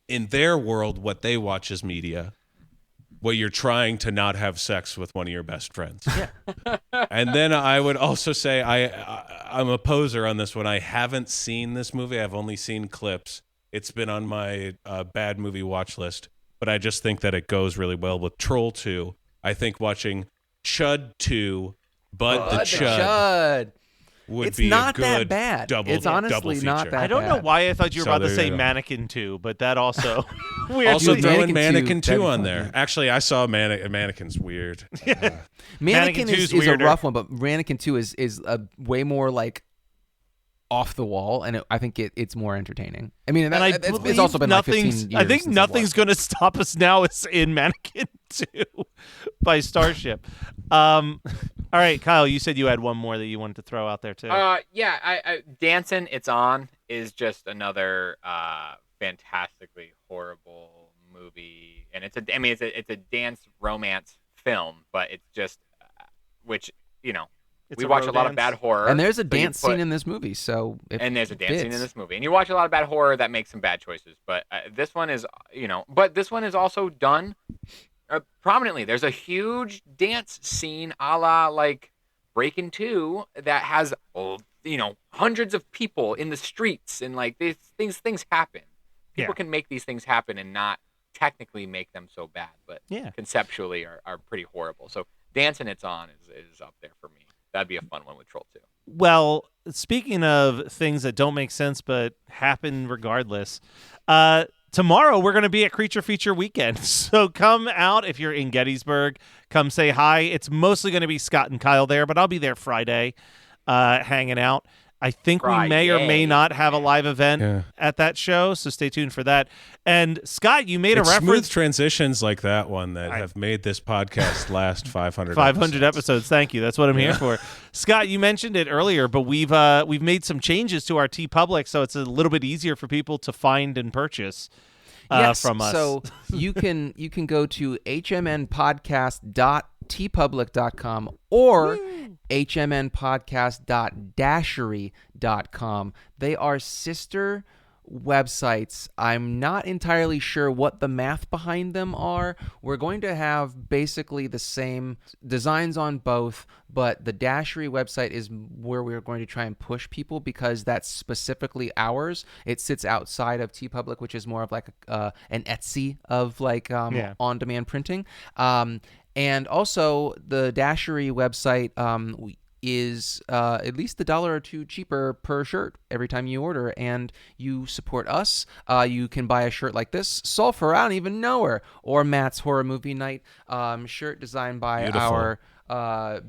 in their world what they watch as media, where you're trying to not have sex with one of your best friends. Yeah. And then I would also say I'm a poser on this one. I haven't seen this movie. I've only seen clips. It's been on my bad movie watch list, but I just think that it goes really well with Troll 2. I think watching Chud 2, Bud the Chud would It's be not a that good bad. double It's honestly double feature. not that I don't know bad. why I thought you were So about to there say you go. Mannequin 2, but that also weird. Also Dude, throwing Mannequin Mannequin 2, 2 on that'd be there. fun. Actually, I saw Mannequin's weird. Mannequin Mannequin 2 is is a weirder. rough one, but Mannequin 2 is a way more like off the wall, and I think it's more entertaining. I mean, And I it's believe also been like 15 nothing's. years. I think since I've nothing's watched going to stop us now. Is in Mannequin 2 by Starship. All right, Kyle, you said you had one more that you wanted to throw out there too. Yeah, I Dancing, It's On is just another fantastically horrible movie, and it's a dance romance film, but it's just which It's we a watch a lot of romance. bad horror, And there's a so you dance put- scene in this movie, so and there's a dance scene in fits. this movie, and you watch a lot of bad horror that makes some bad choices, but this one is but this one is also done prominently. There's a huge dance scene a la like Breakin' 2 that has hundreds of people in the streets, and like these things happen. People can make these things happen and not technically make them so bad, but conceptually are pretty horrible. So Dancing, It's On is up there for me. That'd be a fun one with Troll 2. Well, speaking of things that don't make sense but happen regardless, tomorrow we're going to be at Creature Feature Weekend. So come out if you're in Gettysburg. Come say hi. It's mostly going to be Scott and Kyle there, but I'll be there Friday hanging out. I think we may or may not have a live event at that show, so stay tuned for that. And Scott, you made a reference. Smooth transitions like that one that have made this podcast last 500 episodes. Thank you. That's what I'm here for. Scott, you mentioned it earlier, but we've made some changes to our TeePublic, so it's a little bit easier for people to find and purchase. From us. So you can go to hmnpodcast.tpublic.com or hmnpodcast.dashery.com. They are sister websites. I'm not entirely sure what the math behind them are. We're going to have basically the same designs on both, but the Dashery website is where we're going to try and push people because that's specifically ours. It sits outside of TeePublic, which is more of like an Etsy of like on-demand printing. And also the Dashery website is at least $1 or $2 cheaper per shirt every time you order, and you support us. You can buy a shirt like this, Sulfur, I don't even know her, or Matt's Horror Movie Night shirt designed by our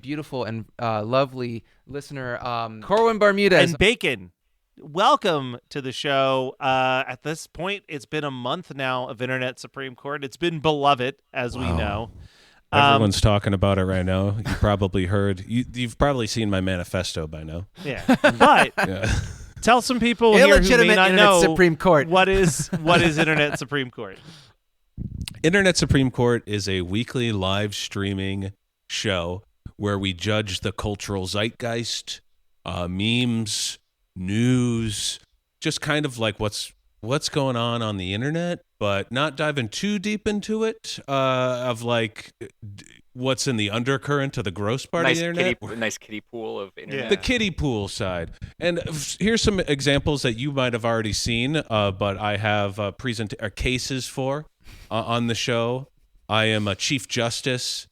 beautiful and lovely listener, Corwin Bermudez. And Bacon, welcome to the show. At this point, it's been a month now of Internet Supreme Court. It's been beloved, as we know. Everyone's talking about it right now. You probably heard. You've probably seen my manifesto by now. Yeah, but tell some people here who may not know Supreme Court. what is Internet Supreme Court. Internet Supreme Court is a weekly live streaming show where we judge the cultural zeitgeist, memes, news, just kind of like what's going on the internet, but not diving too deep into it, of like what's in the undercurrent of the gross part of the internet. Nice kiddie pool of internet. The kiddie pool side. And here's some examples that you might have already seen, but I have cases for on the show. I am a Chief Justice,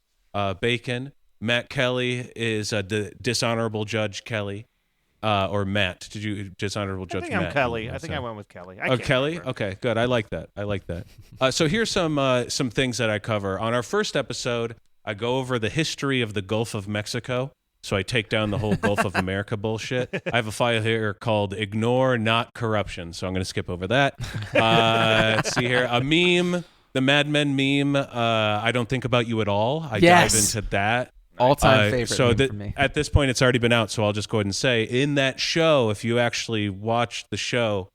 Bacon. Matt Kelly is the dishonorable Judge Kelly. Or Matt. Did you dishonorable Judge Matt? I'm Kelly. I think I went with Kelly. Kelly? Okay, good. I like that. So here's some things that I cover. On our first episode, I go over the history of the Gulf of Mexico. So I take down the whole Gulf of America bullshit. I have a file here called Ignore Not Corruption. So I'm going to skip over that. Let's see here. A meme, the Mad Men meme, I Don't Think About You at All. I dive into that. All-time favorite so for me. At this point, it's already been out, so I'll just go ahead and say, in that show, if you actually watch the show,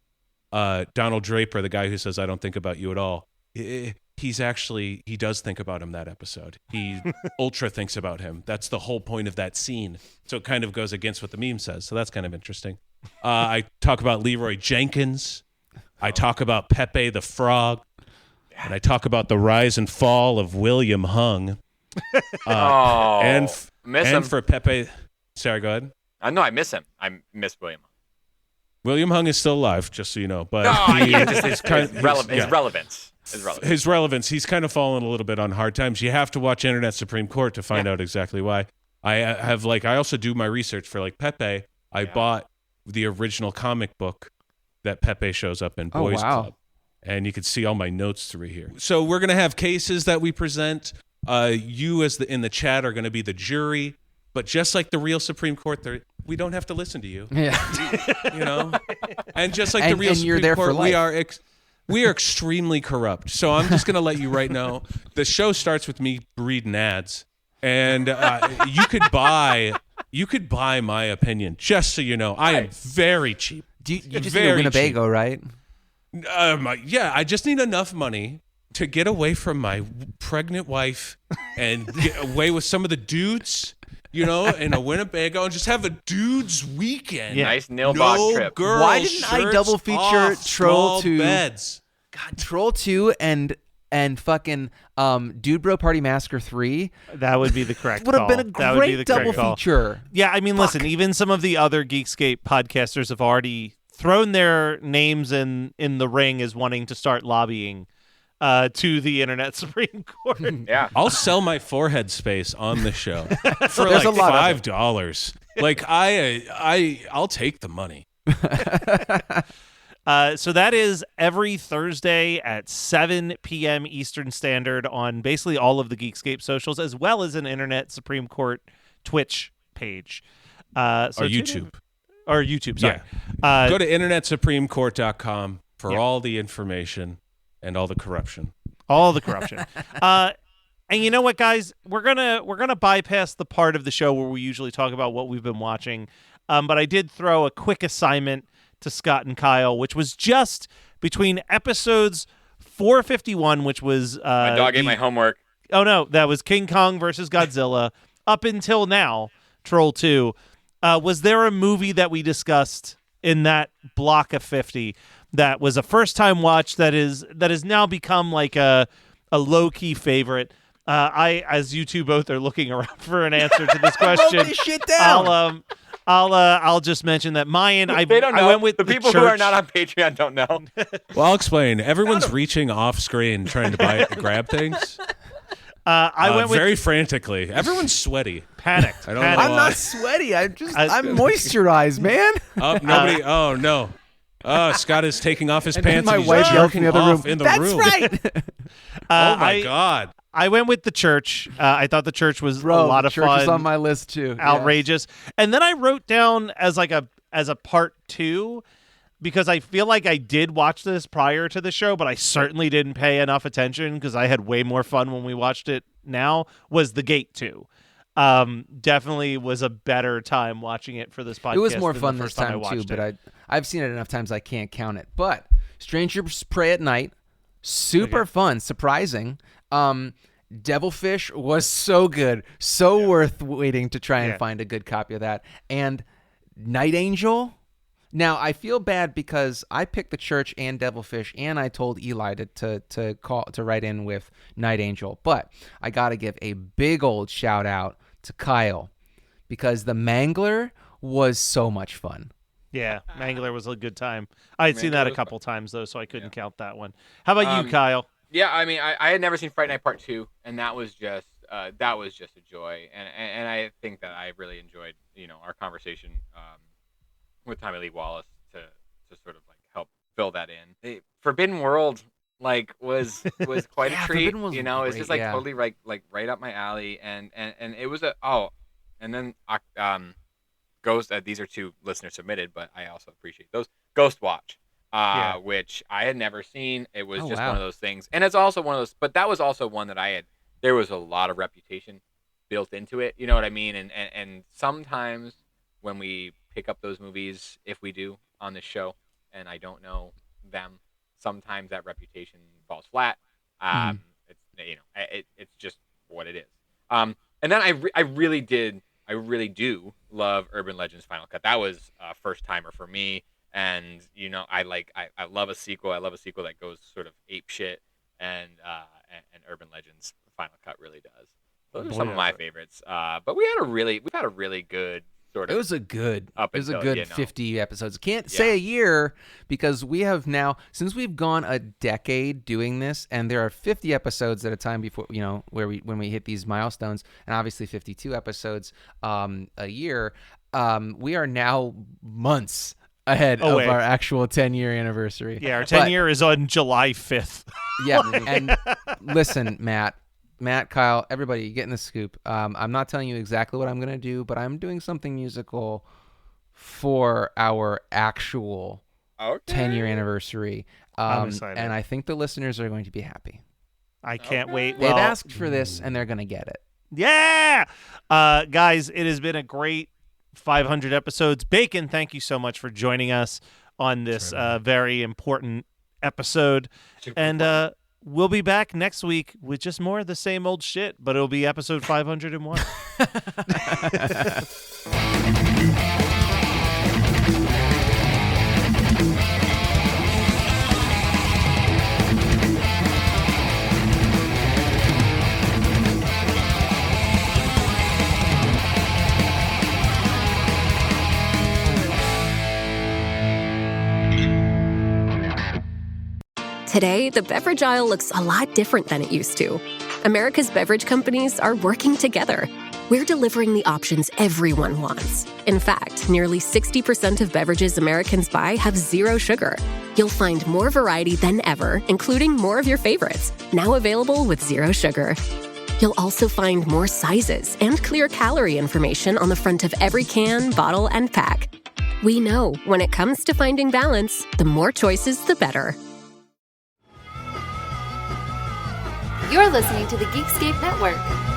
Donald Draper, the guy who says, I don't think about you at all, he does think about him that episode. He ultra thinks about him. That's the whole point of that scene. So it kind of goes against what the meme says, so that's kind of interesting. I talk about Leroy Jenkins. I talk about Pepe the Frog. And I talk about the rise and fall of William Hung. And for Pepe, sorry, go ahead. No, I miss him. I miss William Hung. William Hung is still alive, just so you know. But his relevance. His relevance. He's kind of fallen a little bit on hard times. You have to watch Internet Supreme Court to find out exactly why. I also do my research for like Pepe. I bought the original comic book that Pepe shows up in Boys Club, and you can see all my notes through here. So we're gonna have cases that we present. You in the chat are going to be the jury, but just like the real Supreme Court, we don't have to listen to you. Yeah, and just like the real Supreme Court, we are extremely corrupt. So I'm just going to let you right know. The show starts with me reading ads, and you could buy my opinion. Just so you know, I am very cheap. You just need a Winnebago, right? I just need enough money to get away from my pregnant wife and get away with some of the dudes, in a Winnebago, and just have a dude's weekend. Yeah. Nice Nilbog trip. Girls, why didn't I double feature Troll 2? Beds. God, Troll 2 and fucking Dude Bro Party Massacre 3. That would be the correct would have been a great double feature. Yeah, I mean, listen, even some of the other Geekscape podcasters have already thrown their names in the ring as wanting to start lobbying to the Internet Supreme Court. Yeah, I'll sell my forehead space on the show for like $5. Like I'll take the money. So that is every Thursday at 7 p.m. Eastern Standard on basically all of the Geekscape socials, as well as an Internet Supreme Court Twitch page. Or YouTube. or YouTube. Sorry. Yeah. Go to internetsupremecourt.com for all the information and all the corruption. All the corruption. And you know what, guys? We're gonna bypass the part of the show where we usually talk about what we've been watching. But I did throw a quick assignment to Scott and Kyle, which was just between episodes 451, which was my dog ate my homework. Oh no, that was King Kong versus Godzilla. Up until now, Troll 2. Was there a movie that we discussed in that block of 50 that was a first-time watch that has now become like a low-key favorite? As you two both are looking around for an answer to this question, wrote this shit down. I'll just mention that mine. They don't know. I went with the people who are not on Patreon don't know. Well, I'll explain. Everyone's reaching off screen trying to grab things. I went with very frantically. Everyone's sweaty, panicked. I don't know I'm why. not sweaty. I'm moisturized, man. Nobody. Oh no. Scott is taking off his pants. My and he's wife yelled from the jerking other room. off in the That's room. right. Oh my God. I went with The Church. I thought The Church was a lot of Church fun. is on my list too. Outrageous. Yes. And then I wrote down as a part 2, because I feel like I did watch this prior to the show, but I certainly didn't pay enough attention because I had way more fun when we watched it now, was The Gate 2. Definitely was a better time watching it for this podcast. It was more fun the this first time I watched too, it. but I've seen it enough times I can't count it. But Strangers Pray at Night, super fun, surprising. Devilfish was so good, so worth waiting to try and find a good copy of that. And Night Angel. Now I feel bad because I picked The Church and Devilfish, and I told Eli to write in with Night Angel. But I got to give a big old shout out to Kyle because the Mangler was so much fun. Yeah, Mangler was a good time. I had seen that a couple times though, so I couldn't count that one. How about you, Kyle? Yeah, I mean, I had never seen Fright Night Part 2, and that was just a joy. And I think that I really enjoyed, our conversation with Tommy Lee Wallace to sort of like help fill that in. Forbidden World was quite a treat. It's just totally right up my alley, and it was and then Ghost. These are 2 listener submitted, but I also appreciate those. Ghost Watch. Which I had never seen. It was one of those things. And it's also one of those, but that was also one that there was a lot of reputation built into it. You know what I mean? And sometimes when we pick up those movies, if we do on this show, and I don't know them, sometimes that reputation falls flat. It's just what it is. And then I really do love Urban Legends Final Cut. That was a first timer for me. And I love a sequel. I love a sequel that goes sort of ape shit, and Urban Legends Final Cut really does. Those are some of my favorites. But we've had a really good sort of. It was a good 50 episodes. Can't say a year because we have now, since we've gone a decade doing this, and there are 50 episodes at a time before when we hit these milestones, and obviously 52 episodes a year. We are now months ahead of our actual 10-year anniversary. Yeah, our 10-year is on July 5th. Yeah, and listen, Matt, Kyle, everybody, you're getting the scoop. I'm not telling you exactly what I'm going to do, but I'm doing something musical for our actual 10-year anniversary. I'm excited. And I think the listeners are going to be happy. I can't wait. They've asked for this, and they're going to get it. Yeah! Guys, it has been a great 500 episodes. Bacon, thank you so much for joining us on this very important episode. And we'll be back next week with just more of the same old shit, but it'll be episode 501. Today, the beverage aisle looks a lot different than it used to. America's beverage companies are working together. We're delivering the options everyone wants. In fact, nearly 60% of beverages Americans buy have zero sugar. You'll find more variety than ever, including more of your favorites, now available with zero sugar. You'll also find more sizes and clear calorie information on the front of every can, bottle, and pack. We know when it comes to finding balance, the more choices, the better. You're listening to the Geekscape Network.